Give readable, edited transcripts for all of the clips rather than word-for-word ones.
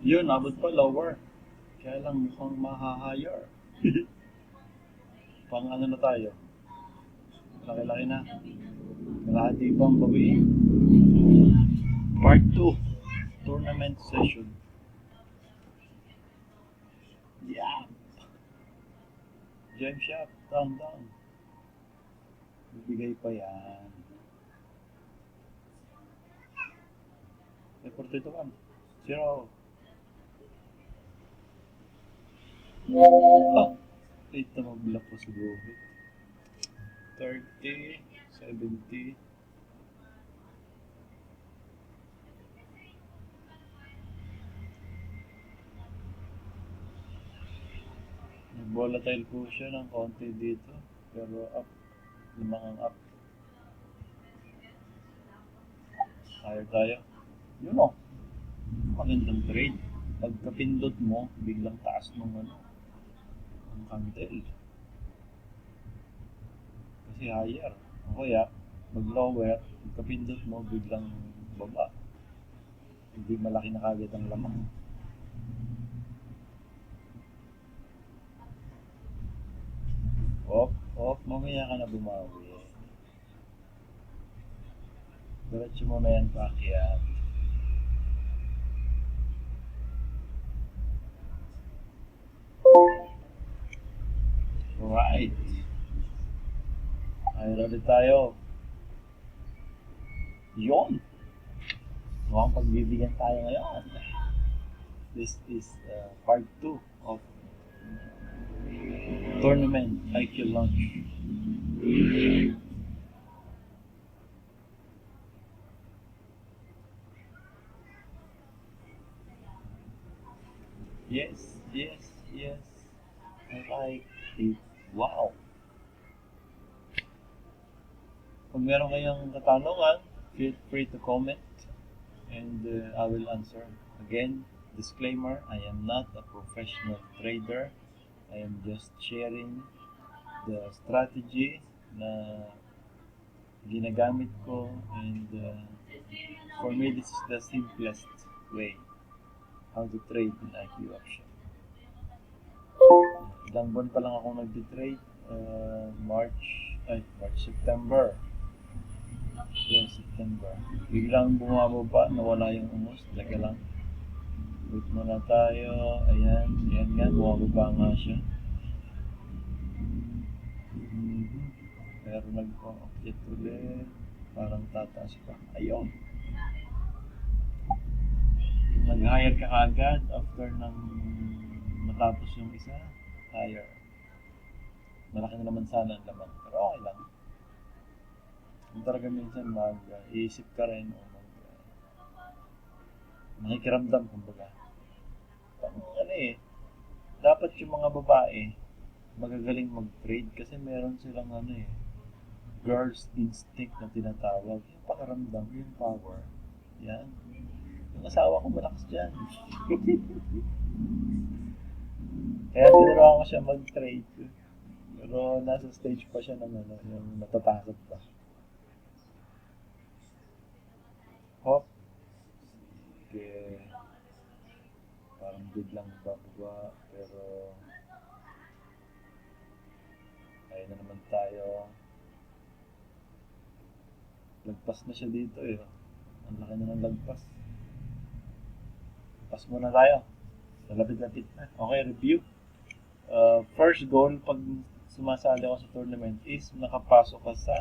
Yun, abot pa lower. Kaya lang mukhang maha-higher. Pang ano na tayo? Laki-laki na. Kalahati pang bawiin. Part 2. Tournament session. Yeah! Gem shop. Down, down. Bibigay pa yan. May 42 ka. 0. Ah! Late na mag-block po si Bobit. 30, 70. Volatile po siya ng konti dito. Pero up. Limang up. Higher tayo. Yun o. Magandang trade. Pagkapindot mo, biglang taas ng ano. Ang candle. Kasi higher. O kaya, mag-lower, pagkapindot mo, biglang baba. Hindi malaki na kagad ang lamang. Off, mamaya ka na bumawi. Diretso mo na yan paakyat. Alright. Ay, ulit tayo. Yun. Mukhang pagbibigyan tayo ngayon. This is part 2 of Tournament IQ Launch. Yes. I like it. Wow. Kung meron kayong katanungan, feel free to comment and I will answer. Again, disclaimer, I am not a professional trader. I am just sharing the strategy na ginagamit ko and for me this is the simplest way how to trade in IQ option. Ilang buwan pa lang ako nag-trade, September. Yeah, September. Biglang bumababa, nawala yung umos. Teka lang. Wait muna tayo. Ayan nga, bumababa nga siya. Pero nag-o-object ulit. Parang tataas pa. Ayun. Nag-hire ka agad after ng matapos yung isa. Hire. Malaki na naman sana ang laman. Pero okay lang. Kung talaga minsan mag-iisip ka rin o nakikiramdam kumbaga. Dapat yung mga babae magagaling mag-trade kasi meron silang girl's instinct na tinatawag. Yung pakaramdam, yung power. Yan. Yung asawa ko malakas dyan. Kaya tinuruan ko siya mag-trade. Pero nasa stage pa siya ng yung natatakot pa. Hop. Okay. Parang biglang bababa. Pero ayun na naman tayo. Lagpas na siya dito eh. Ang laki na ng lagpas. Pas muna tayo. Malapit-lapit na. Okay, review. First goal pag sumasali ako sa tournament is nakapasok ka sa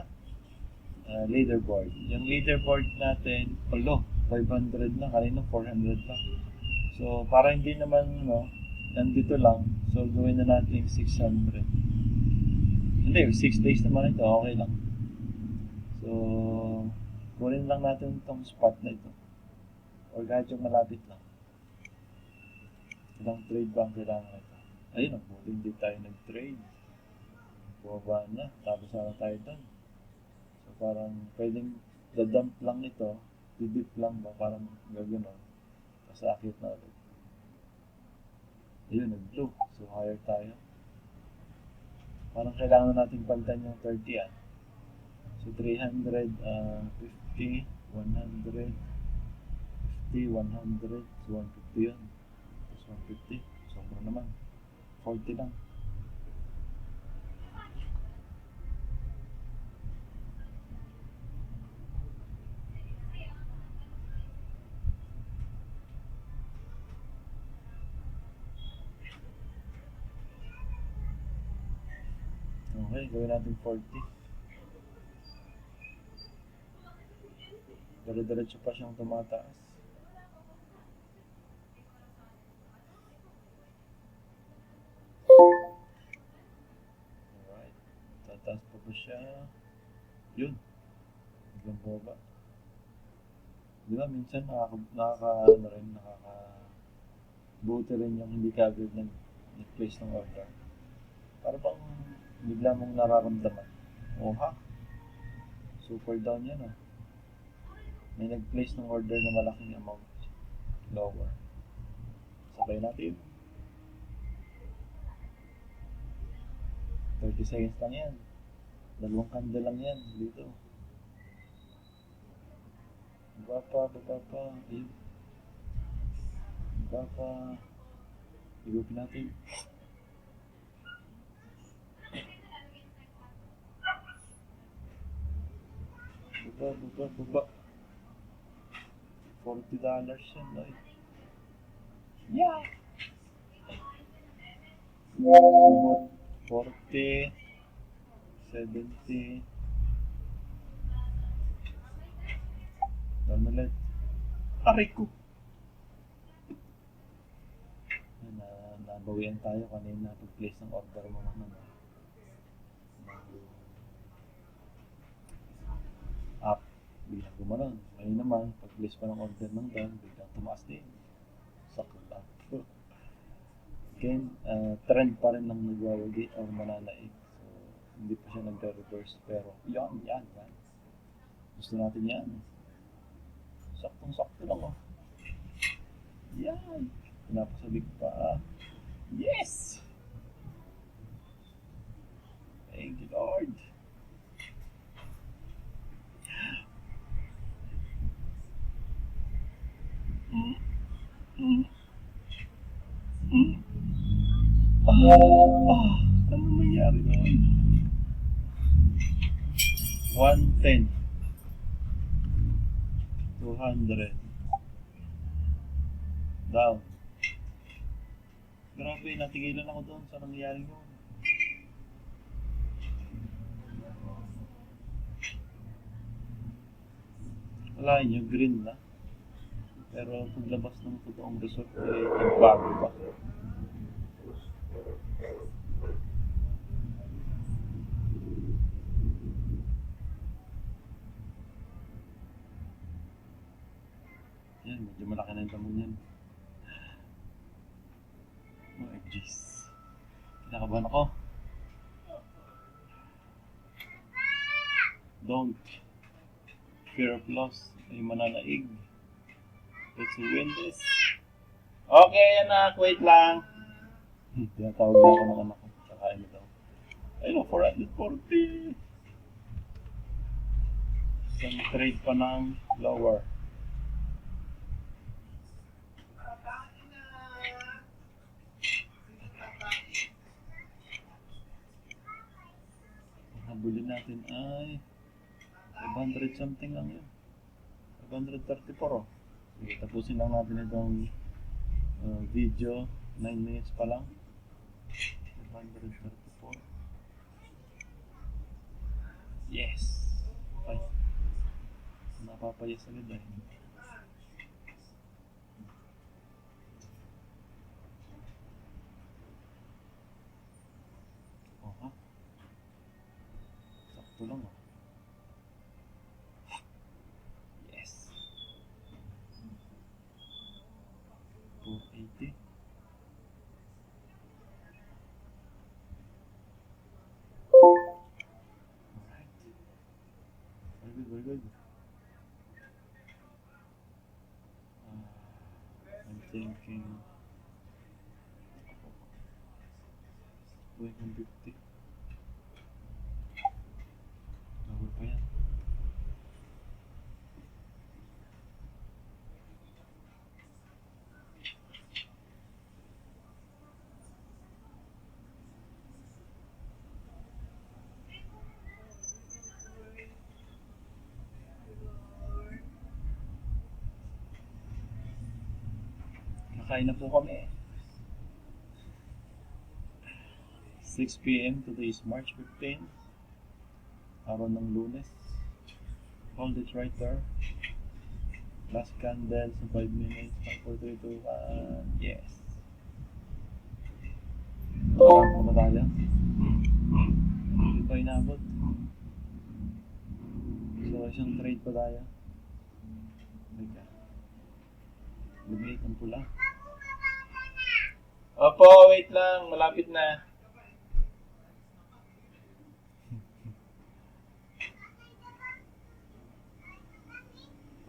leaderboard. Yung leaderboard natin, 500 na, kanina 400 pa. So, para hindi naman, nandito lang. So, gawin na natin 600. Hindi, 6 days naman ito, okay lang. So, kunin lang natin itong spot na ito. Or kahit yung malapit lang. Ilang trade ba ang kailangan ito? Ayun, buti hindi tayo nag-trade. Bumaba na, tapos na tayo doon. So, parang pwedeng dadump lang ito, didip lang ba, parang gagano'n. Tapos akit na ulit. Ayun, nag-blue. So, higher tayo. Parang kailangan natin palitan yung 30 So, 300, 50, 100, 50, 100, so 150 yun. 150. Sobra naman. 40 lang. Okay, gawin natin 40. Dire-diretso pa siyang tumataas. Alright. Tataas pa ba siya? Yun. Biglang baba. Di ba minsan buti rin yung hindi ka agad nag-place ng order. Para bang bigla mong nararamdaman. Oh ha? Super down yan ah. May nag-place ng order na malaking amount. Lower. Sabay natin. 30 seconds lang yan. 2 candle lang yan dito. Baba pa. Ayun. Baba. Igupin natin. Baba. $40 yan, ay. Yeah! 40, 70. Down ulit. Aray ko! Nabawian tayo kanina pag-place ng order mo naman. Up. Biglang gumanon. Ngayon naman, pag-place pa ng order ng down, biglang tumaas din. Saklat. Again, trend pa rin ng nagwawagi o mananaig. So, hindi pa siya nagre-reverse. Pero, yan. Gusto natin yan. Saktong-sakto lang, oh. Yan. Pinapasabik pa. Yes! Thank you, Lord. Ano nangyari doon? 110. 200. Down. Grabe, natigilan ako doon sa nangyari doon. Wala yun, yung green na. Pero paglabas ng totoong result, nagbago pa. Yan, medyo malaki na yung tamon yan. Oh, jeez. Kinakabahan ako. Don't. Fear of loss. Ay mananaig. Let's win this. Okay, anak. Wait lang. Tinatawag na ako ng anak ko. Kakain ito. Ayun, 440. Isang trade pa ng lower. Habulin natin ay 500 something lang yun. 534 oh. Sige, tapusin lang natin itong video. 9 minutes pa lang. 534. Yes! Ay, napapayas agad eh. Oha. Sakto lang oh. Yes! 480. Alright. Very good. I'm thinking 150. Lower pa yan. Kakain na po kami. 6 p.m. Today is March 15. Araw ng Lunes. Hold it right there. Last candle sa 5 minutes. 5, 4, 3, 2, 1. Yes. Parang pa ba tayo? Hindi pa inabot. So, isang trade pa tayo. Teka. Lumiit ang pula. Opo, wait lang. Malapit na.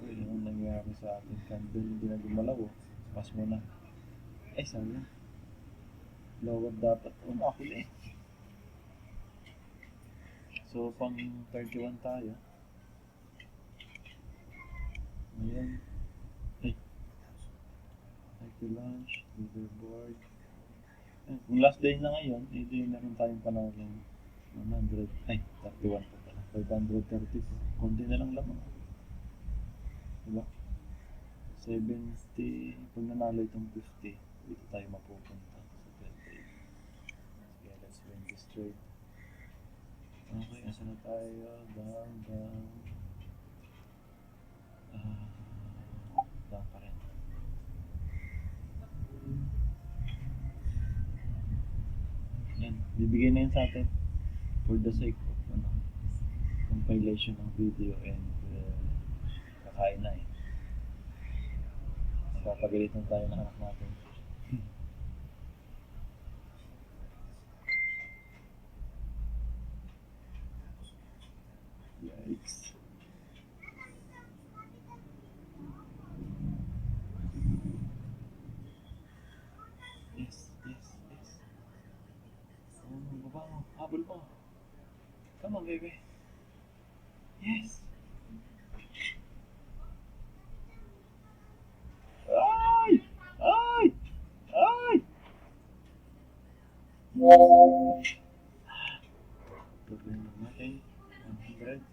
Uy, anong nangyari sa ating candle? Hindi na gumalaw. Pas mo na. Ay, sana. Lower dapat. Nakuli. So, pang 31 tayo. Ayan. Ay. Happy lunch. Leaderboard. Kung last day na ngayon, hindi meron tayong panalo ng 100. Ay, 31 pa pala. 530 po. Kunti na lang lamang. Diba? 70. Pag nanalo itong 50, dito tayo mapupunta sa 28. Sige, let's win this trade. Okay, asa na tayo? Down. Down pa rin. Yan, bibigyan na yun sa atin for the sake of compilation ng video and kakain na eh. Napapagalitan tayo ng anak natin. Yikes. Yes. Baba mo. Habol mo. Come on, baby. Yes. Ay! Problema natin. 100.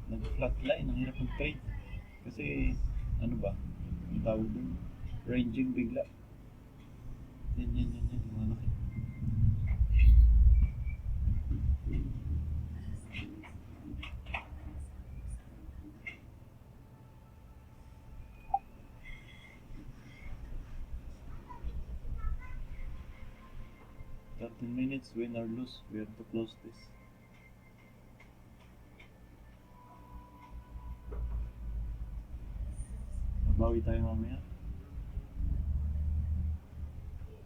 Nag-flatline. Ang hirap mag-trade. Kasi, ano ba? Ang tawag dun? Ranging bigla. Yan. Malaki. Minutes, win or lose, we have to close this. Mabawi tayo mamaya.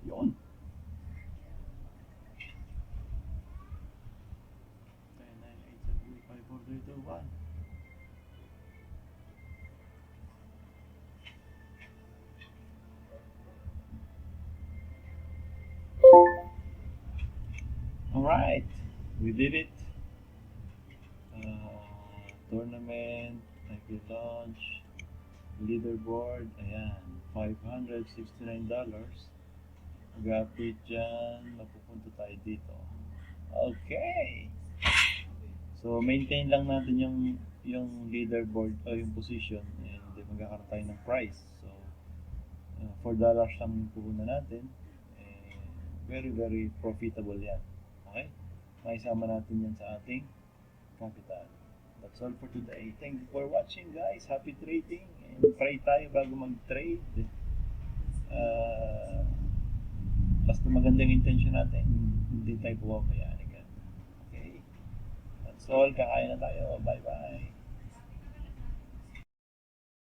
Yun. 10, 9, 8, 7, 5, 4, 3, 2, 1. Alright, we did it. Tournament, happy launch, leaderboard, ayan, $569. Mag-update dyan, mapupunta tayo dito. Okay! So, maintain lang natin yung leaderboard o yung position and magkakaroon tayo ng price. So, $4 lang pupunan natin. Very, very profitable yan. Okay? Maisama natin yan sa ating capital. That's all for today. Thank you for watching, guys. Happy trading. And pray tayo bago mag-trade. Basta magandang intention natin. Hindi tayo puwapayaan agad. Okay? That's all. Kakain na tayo. Bye-bye.